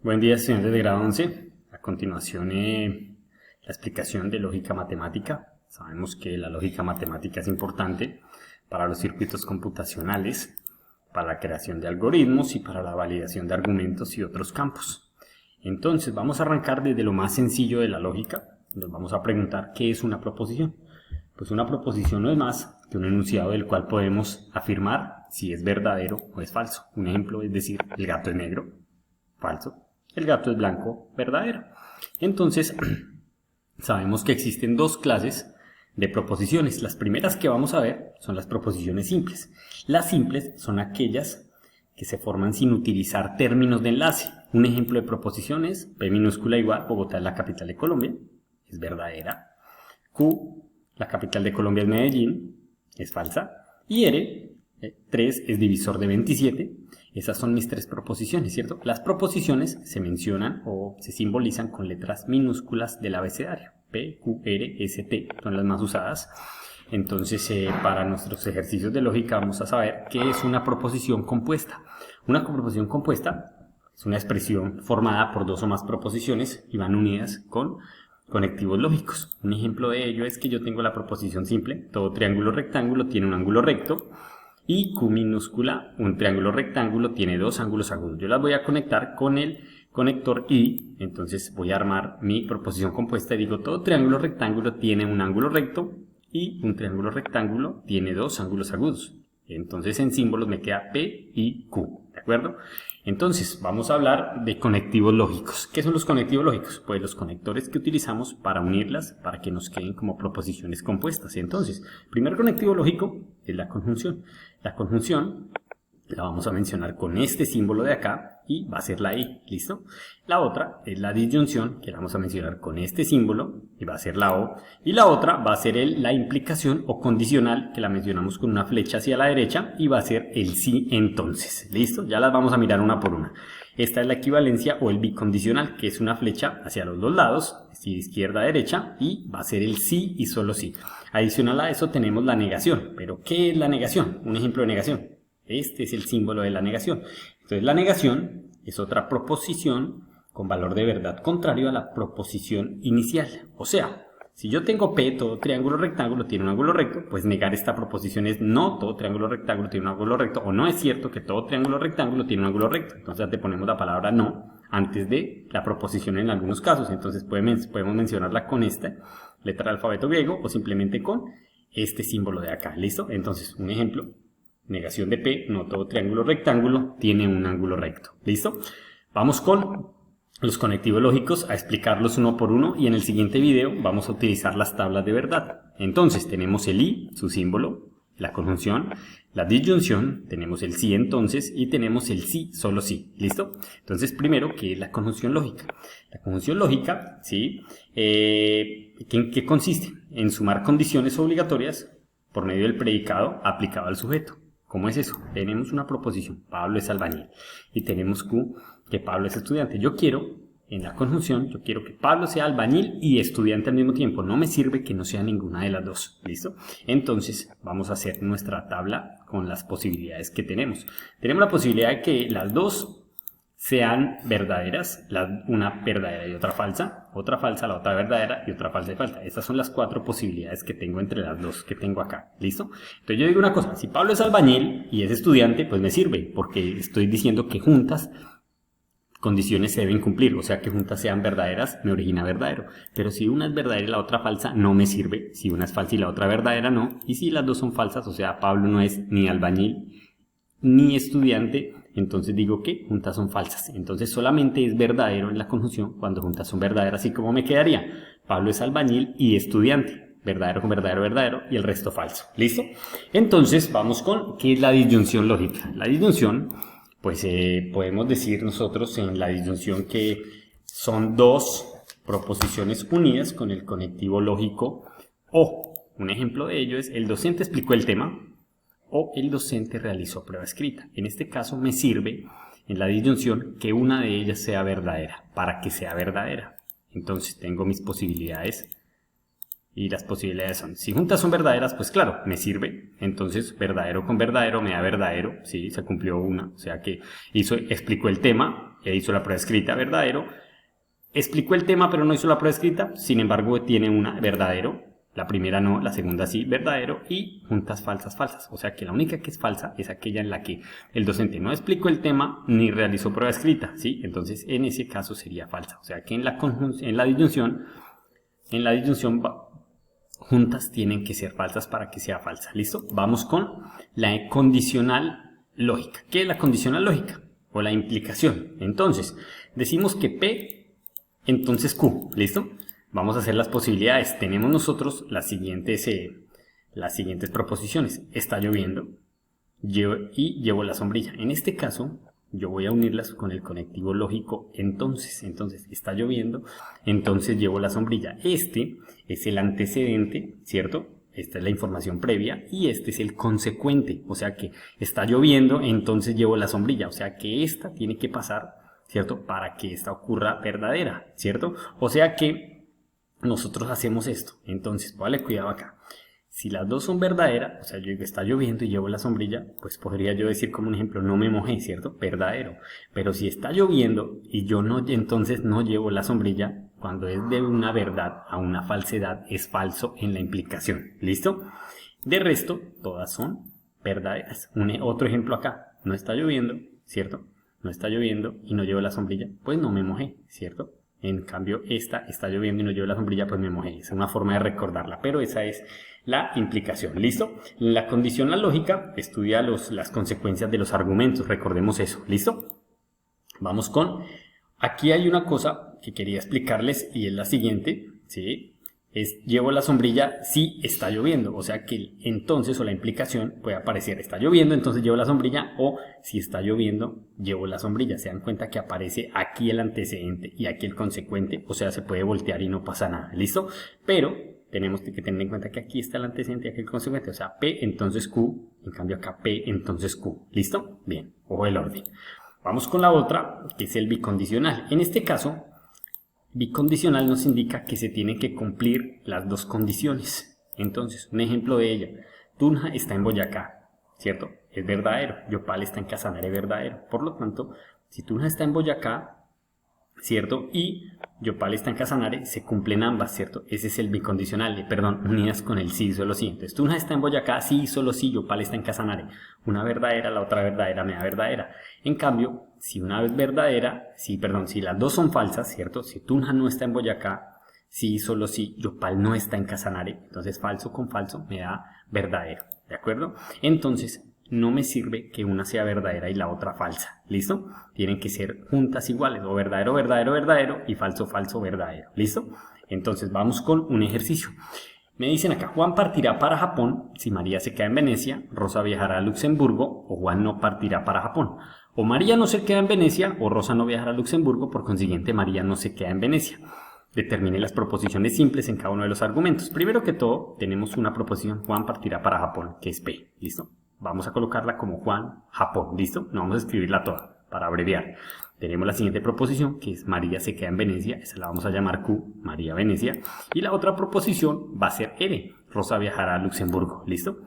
Buen día, estudiantes de grado 11. A continuación, la explicación de lógica matemática. Sabemos que la lógica matemática es importante para los circuitos computacionales, para la creación de algoritmos y para la validación de argumentos y otros campos. Entonces, vamos a arrancar desde lo más sencillo de la lógica. Nos vamos a preguntar ¿qué es una proposición? Pues una proposición no es más que un enunciado del cual podemos afirmar si es verdadero o es falso. Un ejemplo es decir, el gato es negro, falso. El gato es blanco, verdadero. Entonces, sabemos que existen dos clases de proposiciones. Las primeras que vamos a ver son las proposiciones simples. Las simples son aquellas que se forman sin utilizar términos de enlace. Un ejemplo de proposición es P minúscula igual, Bogotá es la capital de Colombia, es verdadera. Q, la capital de Colombia es Medellín, es falsa. Y R, 3 es divisor de 27. Esas son mis tres proposiciones, ¿cierto? Las proposiciones se mencionan o se simbolizan con letras minúsculas del abecedario. P, Q, R, S, T son las más usadas. Entonces, para nuestros ejercicios de lógica vamos a saber qué es una proposición compuesta. Una proposición compuesta es una expresión formada por dos o más proposiciones y van unidas con conectivos lógicos. Un ejemplo de ello es que yo tengo la proposición simple, todo triángulo rectángulo tiene un ángulo recto, y Q minúscula, un triángulo rectángulo, tiene dos ángulos agudos. Yo las voy a conectar con el conector I, entonces voy a armar mi proposición compuesta y digo todo triángulo rectángulo tiene un ángulo recto y un triángulo rectángulo tiene dos ángulos agudos. Entonces en símbolos me queda P y Q, ¿de acuerdo? Entonces vamos a hablar de conectivos lógicos. ¿Qué son los conectivos lógicos? Pues los conectores que utilizamos para unirlas, para que nos queden como proposiciones compuestas. Entonces, el primer conectivo lógico es la conjunción. La conjunción la vamos a mencionar con este símbolo de acá y va a ser la I, ¿listo? La otra es la disyunción, que la vamos a mencionar con este símbolo y va a ser la O. Y la otra va a ser la implicación o condicional, que la mencionamos con una flecha hacia la derecha y va a ser el sí entonces, ¿listo? Ya las vamos a mirar una por una. Esta es la equivalencia o el bicondicional, que es una flecha hacia los dos lados, de izquierda a derecha, y va a ser el sí y solo sí. Adicional a eso tenemos la negación. ¿Pero qué es la negación? Un ejemplo de negación. Este es el símbolo de la negación. Entonces la negación es otra proposición con valor de verdad contrario a la proposición inicial. O sea, si yo tengo P, todo triángulo rectángulo tiene un ángulo recto, pues negar esta proposición es no, todo triángulo rectángulo tiene un ángulo recto, o no es cierto que todo triángulo rectángulo tiene un ángulo recto. Entonces ya te ponemos la palabra no antes de la proposición en algunos casos. Entonces podemos mencionarla con esta letra del alfabeto griego o simplemente con este símbolo de acá. ¿Listo? Entonces, un ejemplo. Negación de P, no todo triángulo rectángulo tiene un ángulo recto. ¿Listo? Vamos con los conectivos lógicos a explicarlos uno por uno y en el siguiente video vamos a utilizar las tablas de verdad. Entonces tenemos el I, su símbolo, la conjunción, la disyunción, tenemos el sí entonces y tenemos el sí, solo sí. ¿Listo? Entonces primero, ¿qué es la conjunción lógica? La conjunción lógica, ¿sí? ¿En qué consiste? En sumar condiciones obligatorias por medio del predicado aplicado al sujeto. ¿Cómo es eso? Tenemos una proposición, Pablo es albañil, y tenemos Q, que Pablo es estudiante. Yo quiero, en la conjunción, yo quiero que Pablo sea albañil y estudiante al mismo tiempo. No me sirve que no sea ninguna de las dos, ¿listo? Entonces, vamos a hacer nuestra tabla con las posibilidades que tenemos. Tenemos la posibilidad de que las dos sean verdaderas, una verdadera y otra falsa, la otra verdadera y otra falsa y falsa. Estas son las cuatro posibilidades que tengo entre las dos que tengo acá, ¿listo? Entonces yo digo una cosa, si Pablo es albañil y es estudiante, pues me sirve, porque estoy diciendo que juntas condiciones se deben cumplir, o sea que juntas sean verdaderas, me origina verdadero. Pero si una es verdadera y la otra falsa, no me sirve. Si una es falsa y la otra verdadera, no. Y si las dos son falsas, o sea, Pablo no es ni albañil ni estudiante, entonces digo que juntas son falsas. Entonces solamente es verdadero en la conjunción cuando juntas son verdaderas. Así como me quedaría, Pablo es albañil y estudiante, verdadero con verdadero, verdadero, y el resto falso. ¿Listo? Entonces vamos con ¿qué es la disyunción lógica? La disyunción, pues podemos decir nosotros en la disyunción que son dos proposiciones unidas con el conectivo lógico o. Un ejemplo de ello es el docente explicó el tema o el docente realizó prueba escrita. En este caso me sirve en la disyunción que una de ellas sea verdadera, para que sea verdadera. Entonces tengo mis posibilidades Y las posibilidades son, si juntas son verdaderas, pues claro, me sirve. Entonces, verdadero con verdadero me da verdadero. Sí, se cumplió una. O sea que explicó el tema, e hizo la prueba escrita, verdadero. Explicó el tema, pero no hizo la prueba escrita. Sin embargo, tiene una, verdadero. La primera no, la segunda sí, verdadero. Y juntas falsas, falsas. O sea que la única que es falsa es aquella en la que el docente no explicó el tema ni realizó prueba escrita. ¿Sí? Entonces, en ese caso sería falsa. O sea que en la disyunción juntas tienen que ser falsas para que sea falsa. ¿Listo? Vamos con la condicional lógica. ¿Qué es la condicional lógica? O la implicación. Entonces, decimos que P, entonces Q. ¿Listo? Vamos a hacer las posibilidades. Tenemos nosotros las siguientes proposiciones. Está lloviendo y llevo la sombrilla. En este caso, yo voy a unirlas con el conectivo lógico entonces. Entonces, está lloviendo, entonces llevo la sombrilla. Este es el antecedente, ¿cierto? Esta es la información previa y este es el consecuente. O sea que está lloviendo, entonces llevo la sombrilla. O sea que esta tiene que pasar, ¿cierto? Para que esta ocurra verdadera, ¿cierto? O sea que nosotros hacemos esto. Entonces, vale, cuidado acá. Si las dos son verdaderas, o sea, yo digo está lloviendo y llevo la sombrilla, pues podría yo decir como un ejemplo, no me mojé, ¿cierto? Verdadero. Pero si está lloviendo y yo no, entonces no llevo la sombrilla, cuando es de una verdad a una falsedad, es falso en la implicación. ¿Listo? De resto, todas son verdaderas. Otro ejemplo acá, no está lloviendo, ¿cierto? No está lloviendo y no llevo la sombrilla, pues no me mojé, ¿cierto? En cambio, esta está lloviendo y no llevo la sombrilla, pues me mojé. Es una forma de recordarla, pero esa es la implicación. ¿Listo? La condicional lógica estudia las consecuencias de los argumentos. Recordemos eso. ¿Listo? Vamos con... Aquí hay una cosa que quería explicarles y es la siguiente. ¿Sí? Llevo la sombrilla si está lloviendo. O sea que el entonces o la implicación puede aparecer está lloviendo, entonces llevo la sombrilla, o si está lloviendo, llevo la sombrilla. Se dan cuenta que aparece aquí el antecedente y aquí el consecuente. O sea, se puede voltear y no pasa nada. ¿Listo? Pero tenemos que tener en cuenta que aquí está el antecedente y aquí el consecuente. O sea, P entonces Q. En cambio acá P entonces Q. ¿Listo? Bien. Ojo el orden. Vamos con la otra, que es el bicondicional. En este caso, bicondicional nos indica que se tienen que cumplir las dos condiciones. Entonces, un ejemplo de ella. Tunja está en Boyacá, ¿cierto? Es verdadero. Yopal está en Casanare, verdadero. Por lo tanto, si Tunja está en Boyacá, ¿cierto? Y Yopal está en Casanare, se cumplen ambas, ¿cierto? Ese es el bicondicional, unidas con el sí, solo sí. Entonces, Tunja está en Boyacá, sí, solo sí, Yopal está en Casanare. Una verdadera, la otra verdadera me da verdadera. En cambio, si una vez verdadera, si las dos son falsas, ¿cierto? Si Tunja no está en Boyacá, sí, solo sí, Yopal no está en Casanare. Entonces, falso con falso me da verdadero, ¿de acuerdo? Entonces, no me sirve que una sea verdadera y la otra falsa. ¿Listo? Tienen que ser juntas iguales, o verdadero, verdadero, verdadero y falso, falso, verdadero. ¿Listo? Entonces vamos con un ejercicio. Me dicen acá, Juan partirá para Japón si María se queda en Venecia, Rosa viajará a Luxemburgo o Juan no partirá para Japón. O María no se queda en Venecia o Rosa no viajará a Luxemburgo, por consiguiente María no se queda en Venecia. Determine las proposiciones simples en cada uno de los argumentos. Primero que todo, tenemos una proposición, Juan partirá para Japón, que es P. ¿Listo? Vamos a colocarla como Juan, Japón, ¿listo? No vamos a escribirla toda, para abreviar. Tenemos la siguiente proposición, que es María se queda en Venecia, esa la vamos a llamar Q, María Venecia. Y la otra proposición va a ser R, Rosa viajará a Luxemburgo, ¿listo?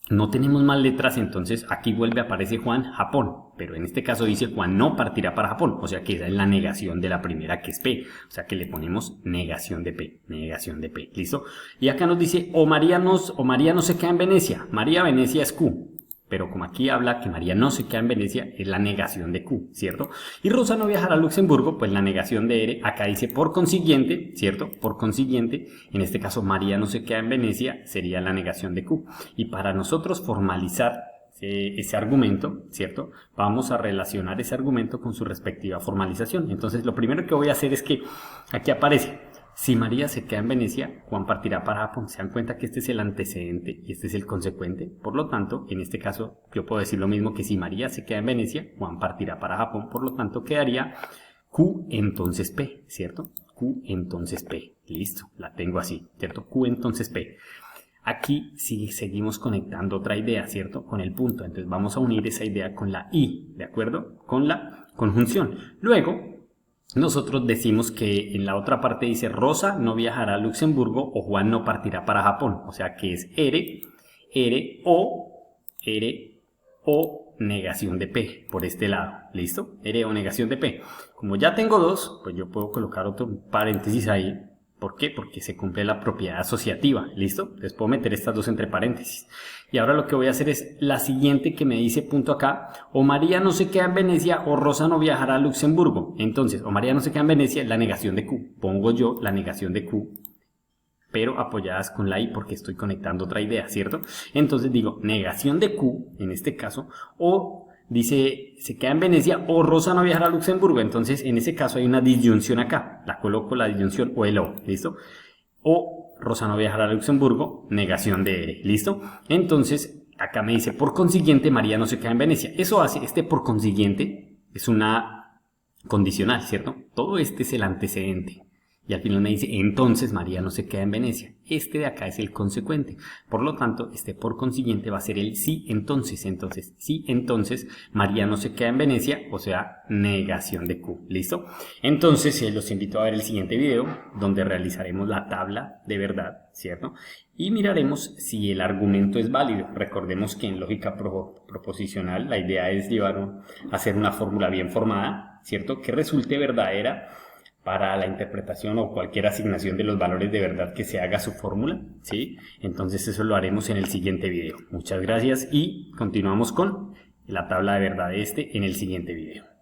No tenemos más letras, entonces aquí vuelve a aparecer Juan, Japón. Pero en este caso dice Juan no partirá para Japón. O sea que esa es la negación de la primera, que es P. O sea que le ponemos negación de P. Negación de P. ¿Listo? Y acá nos dice o María no se queda en Venecia. María Venecia es Q. Pero como aquí habla que María no se queda en Venecia, es la negación de Q, ¿cierto? Y Rosa no viajará a Luxemburgo, pues la negación de R, acá dice por consiguiente, ¿cierto? Por consiguiente, en este caso María no se queda en Venecia, sería la negación de Q. Y para nosotros formalizar ese argumento, ¿cierto? Vamos a relacionar ese argumento con su respectiva formalización. Entonces lo primero que voy a hacer es que aquí aparece, si María se queda en Venecia, Juan partirá para Japón. Se dan cuenta que este es el antecedente y este es el consecuente. Por lo tanto, en este caso, yo puedo decir lo mismo que si María se queda en Venecia, Juan partirá para Japón. Por lo tanto, quedaría Q entonces P, ¿cierto? Q entonces P. Listo, la tengo así, ¿cierto? Q entonces P. Aquí sí seguimos conectando otra idea, ¿cierto? Con el punto. Entonces vamos a unir esa idea con la I, ¿de acuerdo? Con la conjunción. Luego, nosotros decimos que en la otra parte dice Rosa no viajará a Luxemburgo o Juan no partirá para Japón. O sea que es R o negación de P por este lado. ¿Listo? R o negación de P. Como ya tengo dos, pues yo puedo colocar otro paréntesis ahí. ¿Por qué? Porque se cumple la propiedad asociativa. ¿Listo? Entonces puedo meter estas dos entre paréntesis. Y ahora lo que voy a hacer es la siguiente que me dice punto acá. O María no se queda en Venecia o Rosa no viajará a Luxemburgo. Entonces, o María no se queda en Venecia, la negación de Q. Pongo yo la negación de Q, pero apoyadas con la I porque estoy conectando otra idea, ¿cierto? Entonces digo negación de Q, en este caso, o dice se queda en Venecia o Rosa no viajará a Luxemburgo. Entonces en ese caso hay una disyunción acá, la coloco la disyunción o el O, ¿listo? O Rosa no viajará a Luxemburgo, negación de R, ¿listo? Entonces acá me dice por consiguiente María no se queda en Venecia. Eso hace, por consiguiente es una condicional, ¿cierto? Todo este es el antecedente. Y al final me dice, entonces María no se queda en Venecia. Este de acá es el consecuente. Por lo tanto, por consiguiente va a ser el sí, entonces. Entonces, sí, entonces María no se queda en Venecia, o sea, negación de Q. ¿Listo? Entonces, los invito a ver el siguiente video, donde realizaremos la tabla de verdad, ¿cierto? Y miraremos si el argumento es válido. Recordemos que en lógica proposicional la idea es hacer una fórmula bien formada, ¿cierto? Que resulte verdadera para la interpretación o cualquier asignación de los valores de verdad que se haga su fórmula, ¿sí? Entonces eso lo haremos en el siguiente video. Muchas gracias y continuamos con la tabla de verdad en el siguiente video.